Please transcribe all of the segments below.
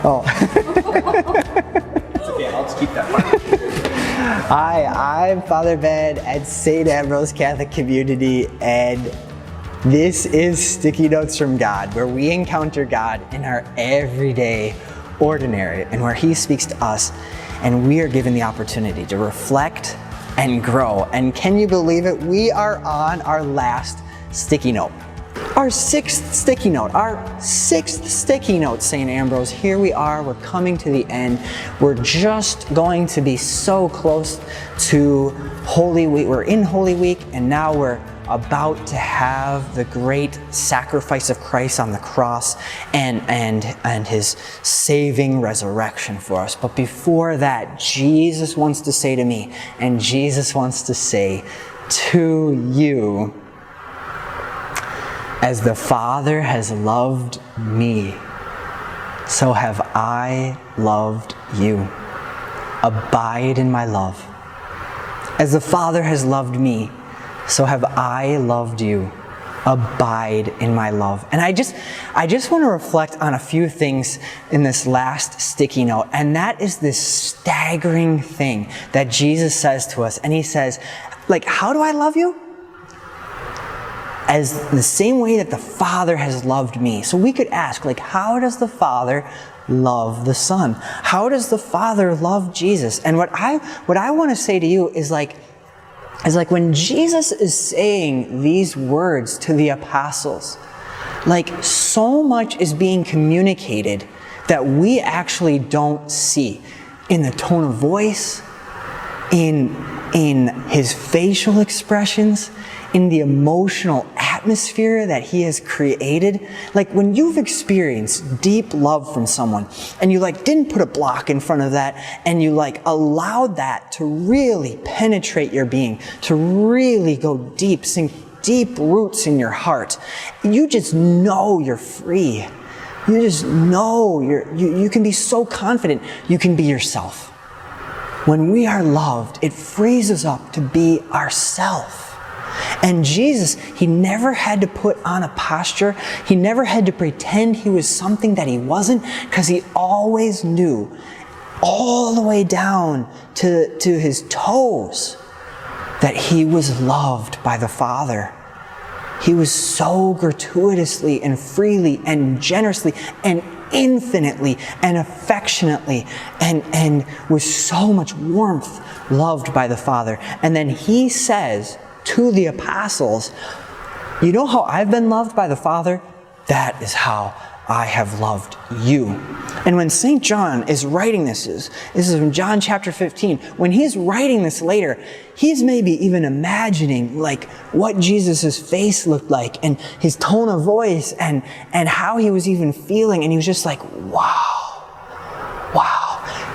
Oh. It's okay, I'll just keep that part. Hi, I'm Father Ben at St. Ambrose Catholic Community, and this is Sticky Notes from God, where we encounter God in our everyday, ordinary, and where He speaks to us, and we are given the opportunity to reflect and grow. And can you believe it? We are on our last sticky note. Our sixth sticky note, St. Ambrose. Here we are, we're coming to the end. We're just going to be so close to Holy Week. We're in Holy Week, and now we're about to have the great sacrifice of Christ on the cross and His saving resurrection for us. But before that, Jesus wants to say to me, and Jesus wants to say to you, as the Father has loved me, so have I loved you. Abide in my love. As the Father has loved me, so have I loved you. Abide in my love. And I just want to reflect on a few things in this last sticky note. And that is this staggering thing that Jesus says to us. And He says, how do I love you? As the same way that the Father has loved me. So we could ask, how does the Father love the Son? How does the Father love Jesus? And what I want to say to you is when Jesus is saying these words to the apostles, so much is being communicated that we actually don't see in the tone of voice, in His facial expressions, in the emotional atmosphere that He has created. When you've experienced deep love from someone and you didn't put a block in front of that, and you allowed that to really penetrate your being, to really go deep, sink deep roots in your heart, you just know you're free. You just know you can be so confident you can be yourself. When we are loved, it frees us up to be ourselves. And Jesus, He never had to put on a posture. He never had to pretend He was something that He wasn't, because He always knew, all the way down to His toes, that He was loved by the Father. He was so gratuitously and freely and generously and infinitely and affectionately and with so much warmth loved by the Father. And then He says to the apostles, you know how I've been loved by the Father? That is how I have loved you. And when St. John is writing this is in John chapter 15, when he's writing this later, he's maybe even imagining what Jesus' face looked like and his tone of voice and how he was even feeling. And he was just wow,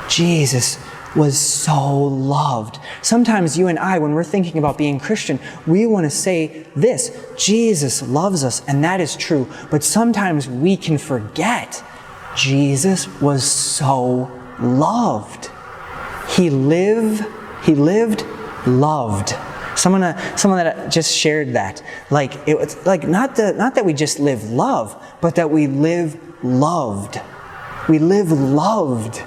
Jesus was so loved. Sometimes you and I, when we're thinking about being Christian, we want to say this: Jesus loves us, and that is true. But sometimes we can forget Jesus was so loved. He lived, loved. Someone that just shared that. It was not that we just live love, but that we live loved. We live loved.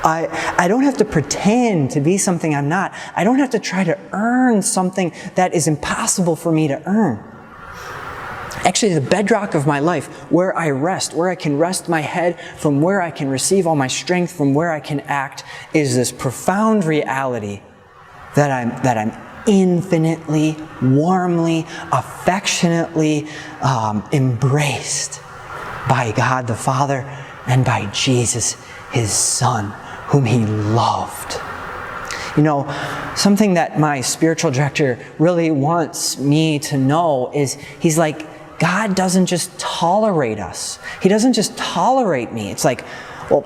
I don't have to pretend to be something I'm not. I don't have to try to earn something that is impossible for me to earn. Actually, the bedrock of my life, where I rest, where I can rest my head, from where I can receive all my strength, from where I can act, is this profound reality that I'm infinitely, warmly, affectionately embraced by God the Father and by Jesus, His Son, whom He loved. Something that my spiritual director really wants me to know is, he's God doesn't just tolerate us. He doesn't just tolerate me. It's well,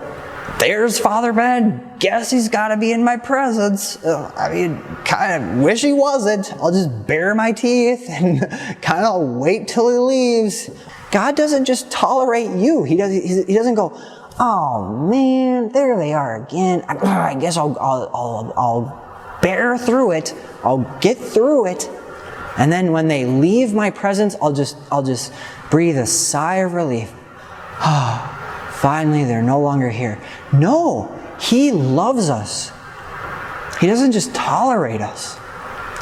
there's Father Ben. Guess he's got to be in my presence. Kind of wish he wasn't. I'll just bare my teeth and kind of wait till he leaves. God doesn't just tolerate you. He doesn't go, oh man, there they are again. I guess I'll bear through it. I'll get through it. And then when they leave my presence, I'll just breathe a sigh of relief. Finally, they're no longer here. No, he loves us. He doesn't just tolerate us.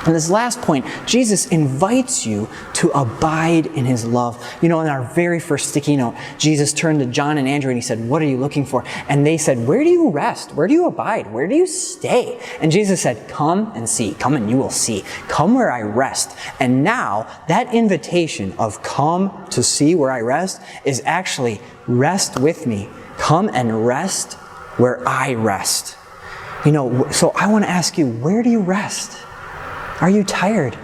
And this last point, Jesus invites you to abide in his love. You know, in our very first sticky note, Jesus turned to John and Andrew and he said, "What are you looking for?" And they said, "Where do you rest? Where do you abide? Where do you stay?" And Jesus said, "Come and see. Come and you will see. Come where I rest." And now that invitation of come to see where I rest is actually rest with me. Come and rest where I rest. You know, so I want to ask you, where do you rest? Are you tired?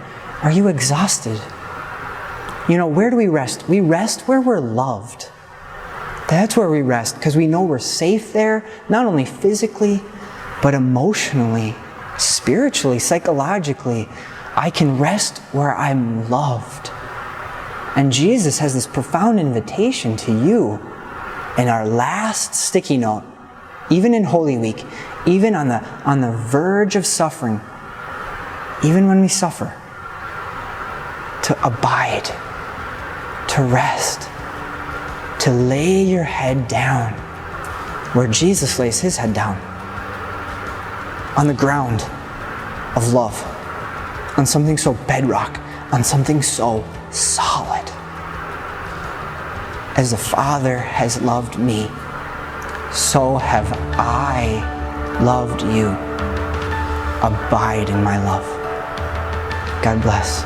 Are you exhausted? You know, where do we rest? We rest where we're loved. That's where we rest because we know we're safe there, not only physically, but emotionally, spiritually, psychologically. I can rest where I'm loved. And Jesus has this profound invitation to you in our last sticky note, even in Holy Week, even on the verge of suffering, even when we suffer, to abide, to rest, to lay your head down where Jesus lays his head down, on the ground of love, on something so bedrock, on something so solid. As the Father has loved me, so have I loved you. Abide in my love. God bless.